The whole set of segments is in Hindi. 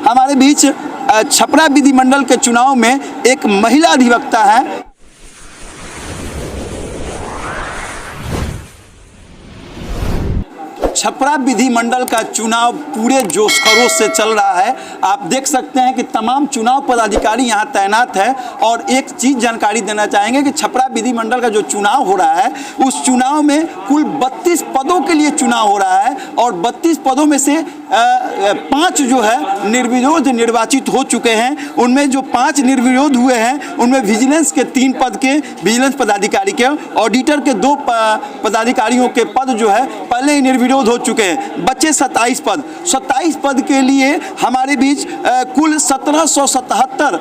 हमारे बीच छपरा विधिमंडल के चुनाव में एक महिला अधिवक्ता है। छपरा विधिमंडल का चुनाव पूरे जोश खरोश से चल रहा है। आप देख सकते हैं कि तमाम चुनाव पदाधिकारी यहाँ तैनात है। और एक चीज़ जानकारी देना चाहेंगे कि छपरा विधिमंडल का जो चुनाव हो रहा है उस चुनाव में कुल 32 पदों के लिए चुनाव हो रहा है और 32 पदों में से 5 जो है निर्विरोध निर्वाचित हो चुके हैं। उनमें जो 5 निर्विरोध हुए हैं उनमें विजिलेंस के 3 पद के विजिलेंस पदाधिकारी के, ऑडिटर के 2 पदाधिकारियों के पद जो है पहले ही निर्विरोध हो चुके हैं। बचे 27 पद। 27 पद के लिए हमारे बीच कुल 1777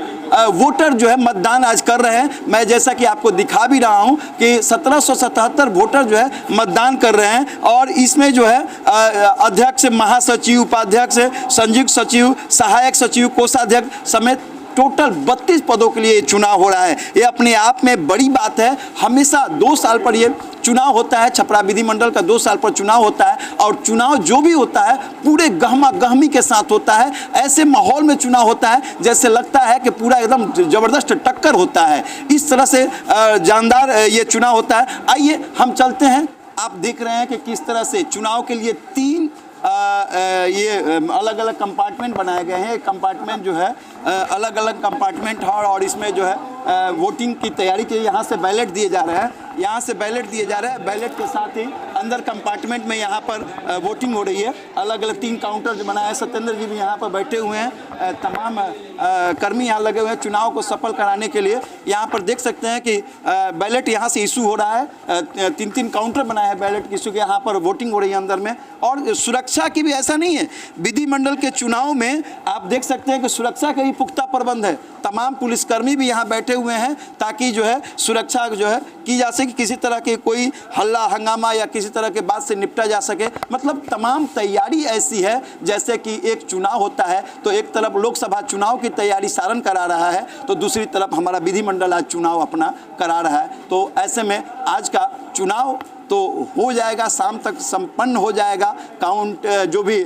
वोटर जो है मतदान आज कर रहे हैं। मैं जैसा कि आपको दिखा भी रहा हूं कि 1777 वोटर जो है मतदान कर रहे हैं और इसमें जो है अध्यक्ष, महासचिव, उपाध्यक्ष, संयुक्त सचिव, सहायक सचिव, कोषाध्यक्ष समेत टोटल 32 पदों के लिए चुनाव हो रहा है। ये अपने आप में बड़ी बात है। हमेशा 2 साल पर ये चुनाव होता है। छपरा विधिमंडल का 2 साल पर चुनाव होता है और चुनाव जो भी होता है पूरे गहमा गहमी के साथ होता है। ऐसे माहौल में चुनाव होता है जैसे लगता है कि पूरा एकदम ज़बरदस्त टक्कर होता है। इस तरह से जानदार ये चुनाव होता है। आइए हम चलते हैं। आप देख रहे हैं कि किस तरह से चुनाव के लिए 3 ये अलग अलग कंपार्टमेंट बनाए गए हैं। कंपार्टमेंट जो है अलग अलग कंपार्टमेंट है और इसमें जो है वोटिंग की तैयारी के लिए यहाँ से बैलेट दिए जा रहे हैं। यहाँ से बैलेट दिए जा रहे हैं। बैलेट के साथ ही अंदर कंपार्टमेंट में यहाँ पर वोटिंग हो रही है। अलग अलग 3 काउंटर जो बनाया है। सत्येंद्र जी भी यहाँ पर बैठे हुए हैं। तमाम कर्मी यहाँ लगे हुए हैं चुनाव को सफल कराने के लिए। यहाँ पर देख सकते हैं कि बैलेट यहाँ से इशू हो रहा है। 3 काउंटर बनाए हैं बैलेट इशू के। यहाँ पर वोटिंग हो रही है अंदर में। और सुरक्षा की भी ऐसा नहीं है। विधिमंडल के चुनाव में आप देख सकते हैं कि सुरक्षा के भी पुख्ता प्रबंध है। तमाम पुलिसकर्मी भी यहाँ बैठे हुए हैं ताकि जो है सुरक्षा जो है की जा सके, किसी तरह के कोई हल्ला हंगामा या किसी तरह के बात से निपटा जा सके। मतलब तमाम तैयारी ऐसी है जैसे कि एक चुनाव होता है तो एक तरफ लोकसभा चुनाव की तैयारी सारण करा रहा है तो दूसरी तरफ हमारा विधिमंडल आज चुनाव अपना करा रहा है। तो ऐसे में आज का चुनाव तो हो जाएगा, शाम तक संपन्न हो जाएगा। काउंट जो भी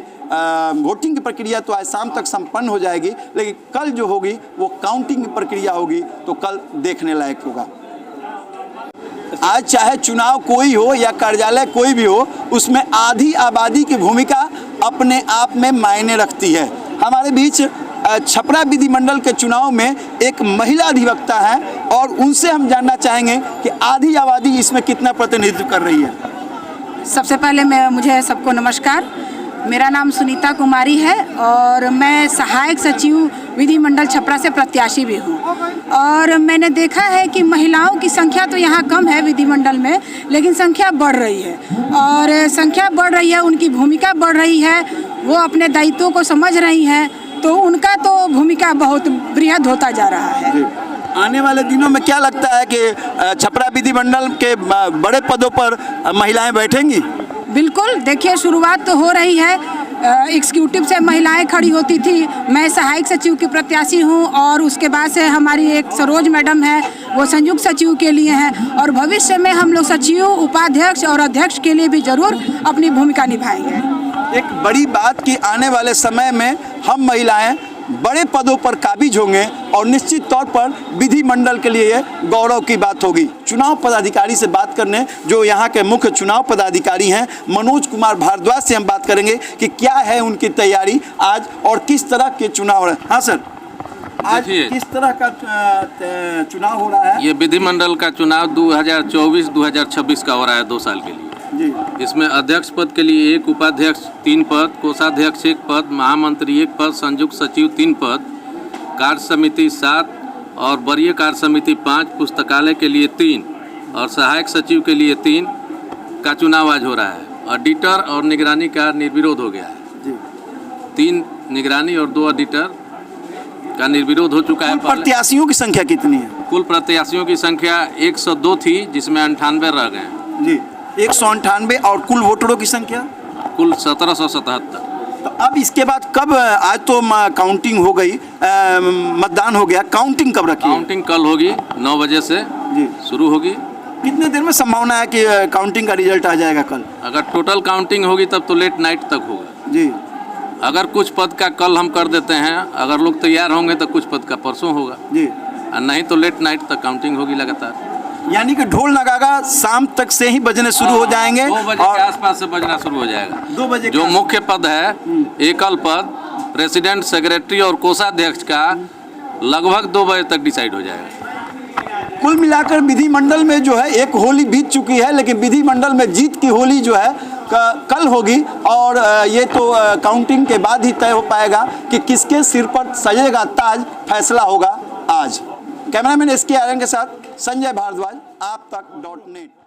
वोटिंग की प्रक्रिया तो आज शाम तक संपन्न हो जाएगी, लेकिन कल जो होगी वो काउंटिंग की प्रक्रिया होगी तो कल देखने लायक होगा। आज चाहे चुनाव कोई हो या कार्यालय कोई भी हो, उसमें आधी आबादी की भूमिका अपने आप में मायने रखती है। हमारे बीच छपरा विधिमंडल के चुनाव में एक महिला अधिवक्ता है और उनसे हम जानना चाहेंगे कि आधी आबादी इसमें कितना प्रतिनिधित्व कर रही है। सबसे पहले मुझे सबको नमस्कार। मेरा नाम सुनीता कुमारी है और मैं सहायक सचिव विधिमंडल छपरा से प्रत्याशी भी हूँ। और मैंने देखा है कि महिलाओं की संख्या तो यहाँ कम है विधिमंडल में, लेकिन संख्या बढ़ रही है। और संख्या बढ़ रही है, उनकी भूमिका बढ़ रही है, वो अपने दायित्वों को समझ रही हैं, तो उनका तो भूमिका बहुत बृहद होता जा रहा है। आने वाले दिनों में क्या लगता है कि छपरा विधिमंडल के बड़े पदों पर महिलाएं बैठेंगी? बिल्कुल, देखिए शुरुआत तो हो रही है। एग्जीक्यूटिव से महिलाएं खड़ी होती थी। मैं सहायक सचिव की प्रत्याशी हूं और उसके बाद से हमारी एक सरोज मैडम है, वो संयुक्त सचिव के लिए हैं। और भविष्य में हम लोग सचिव, उपाध्यक्ष और अध्यक्ष के लिए भी जरूर अपनी भूमिका निभाएंगे। एक बड़ी बात कि आने वाले समय में हम महिलाएं बड़े पदों पर काबिज होंगे और निश्चित तौर पर विधिमंडल के लिए गौरव की बात होगी। चुनाव पदाधिकारी से बात करने जो यहाँ के मुख्य चुनाव पदाधिकारी हैं मनोज कुमार भारद्वाज से हम बात करेंगे कि क्या है उनकी तैयारी आज और किस तरह के चुनाव हो रहे हैं। हाँ सर, आज किस तरह का चुनाव हो रहा है? ये विधिमंडल का चुनाव 2024-2026 का हो रहा है 2 साल के लिए। इसमें अध्यक्ष पद के लिए 1, उपाध्यक्ष 3 पद, कोषाध्यक्ष 1 पद, महामंत्री 1 पद, संयुक्त सचिव 3 पद, कार्य समिति 7 और वरीय कार्य समिति 5, पुस्तकालय के लिए 3 और सहायक सचिव के लिए 3 का चुनाव आज हो रहा है। ऑडिटर और निगरानी का निर्विरोध हो गया है। 3 निगरानी और 2 ऑडिटर का निर्विरोध हो चुका है। प्रत्याशियों की संख्या कितनी है? कुल प्रत्याशियों की संख्या 102 थी जिसमें 98 रह गए जी। 198 और कुल वोटरों की संख्या कुल 1777। तो अब इसके बाद कब, आज तो काउंटिंग हो गई, मतदान हो गया, काउंटिंग कब रखी? काउंटिंग कल होगी 9 बजे से जी शुरू होगी। कितने देर में संभावना है कि काउंटिंग का रिजल्ट आ जाएगा कल? अगर टोटल काउंटिंग होगी तब तो लेट नाइट तक होगा जी। अगर कुछ पद का कल हम कर देते हैं, अगर लोग तैयार होंगे तो कुछ पद का परसों होगा जी, और नहीं तो लेट नाइट तक काउंटिंग होगी लगातार। यानी कि ढोल नगाड़ा शाम तक से ही बजने शुरू हो जाएंगे 2 बजे और के आसपास से बजना शुरू हो जाएगा। 2 बजे जो मुख्य पद है, एकल पद, प्रेसिडेंट, सेक्रेटरी और कोषाध्यक्ष का लगभग 2 बजे तक डिसाइड हो जाएगा। कुल मिलाकर विधिमंडल में जो है एक होली बीत चुकी है, लेकिन विधिमंडल में जीत की होली जो है कल होगी और ये तो काउंटिंग के बाद ही तय हो पाएगा कि किसके सिर पर सजेगा ताज, फैसला होगा आज। कैमरामैन SK आर्यन के साथ संजय भारद्वाज, आप तक .net।